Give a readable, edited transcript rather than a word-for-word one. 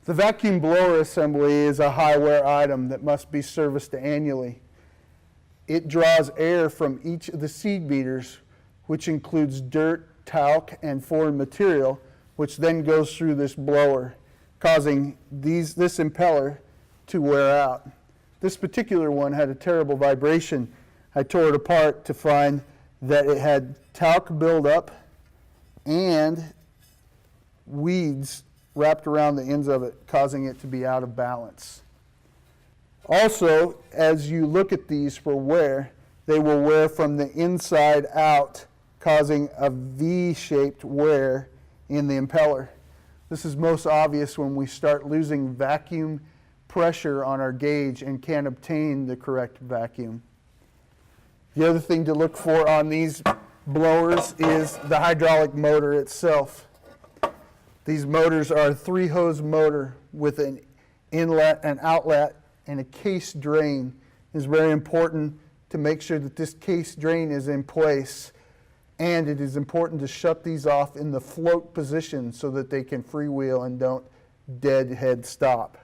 The vacuum blower assembly is a high wear item that must be serviced annually. It draws air from each of the seed beaters, which includes dirt, talc, and foreign material, which then goes through this blower, causing this impeller to wear out. This particular one had a terrible vibration. I tore it apart to find that it had talc buildup and weeds wrapped around the ends of it, causing it to be out of balance. Also, as you look at these for wear, they will wear from the inside out, causing a V-shaped wear in the impeller. This is most obvious when we start losing vacuum pressure on our gauge and can't obtain the correct vacuum. The other thing to look for on these blowers is the hydraulic motor itself. These motors are a 3-hose motor with an inlet, an outlet, and a case drain. It's very important to make sure that this case drain is in place, and it is important to shut these off in the float position so that they can freewheel and don't deadhead stop.